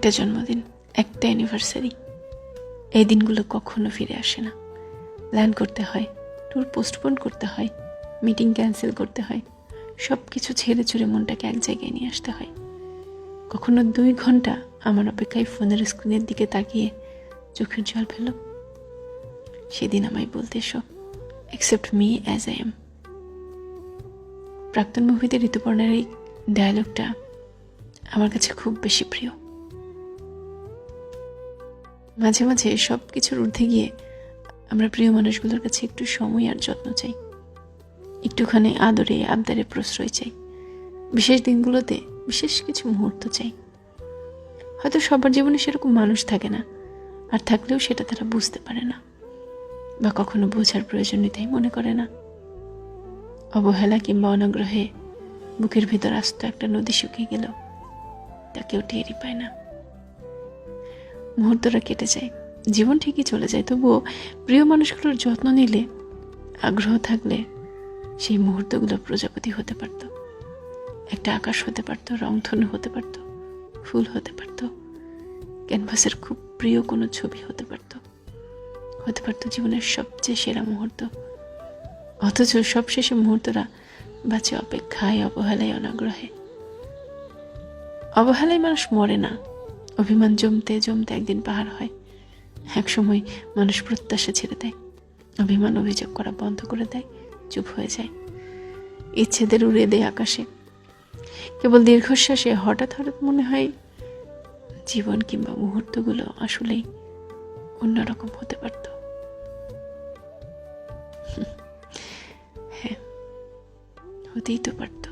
একটা জন্মদিন, একটা অ্যানিভার্সারি, এই দিনগুলো কখনো ফিরে আসে না। প্ল্যান করতে হয়, ট্যুর পোস্টপোন করতে হয়, মিটিং ক্যান্সেল করতে হয়, সব কিছু ছেড়ে ছুড়ে মনটাকে এক জায়গায় নিয়ে আসতে হয়। কখনো 2 ঘন্টা আমার অপেক্ষায় ফোনের স্ক্রিনের দিকে তাকিয়ে চোখের জল ফেলো। সেদিন আমায় বলতে এসো, accept me as I am. প্রাক্তন মুভিতে ঋতুপর্ণার এই ডায়ালগটা আমার কাছে খুব বেশি প্রিয়। মাঝে মাঝে সব কিছুর ঊর্ধ্বে গিয়ে আমরা প্রিয় মানুষগুলোর কাছে একটু সময় আর যত্ন চাই, একটুখানি আদরে আবদারে প্রশ্রয় চাই, বিশেষ দিনগুলোতে বিশেষ কিছু মুহূর্ত চাই। হয়তো সবার জীবনে সেরকম মানুষ থাকে না, আর থাকলেও সেটা তারা বুঝতে পারে না, বা কখনো বোঝার প্রয়োজনীয়তাই মনে করে না। অবহেলা কিংবা অনাগ্রহে বুকের ভিতর আস্ত একটা নদী শুকিয়ে গেল, তা কেউ টেরই পায় না। মুহূর্তটা কেটে যায়, জীবন ঠিকই চলে যায়, তবুও প্রিয় মানুষগুলোর যত্ন নিলে, আগ্রহ থাকলে সেই মুহূর্তগুলো প্রজাপতি হতে পারত, একটা আকাশ হতে পারত, রংধনু হতে পারত, ফুল হতে পারত, ক্যানভাসের খুব প্রিয় কোনো ছবি হতে পারত জীবনের সবচেয়ে সেরা মুহূর্ত। অথচ সবশেষে মুহূর্তরা বাঁচে অপেক্ষায়, অবহেলায়, অনাগ্রহে। অবহেলায় মানুষ মরে না, অভিমান জমতে জমতে একদিন পাহাড় হয়। এক সময় মানুষ প্রত্যাশা ছেড়ে দেয়, অভিমান অভিযোগ করা বন্ধ করে দেয়, চুপ হয়ে যায়, ইচ্ছেদের উড়িয়ে দেয় আকাশে। কেবল দীর্ঘশ্বাসে হঠাৎ হঠাৎ মনে হয় জীবন কিংবা মুহূর্তগুলো আসলেই অন্যরকম হতে পারত। হ্যাঁ, হতেই তো পারত।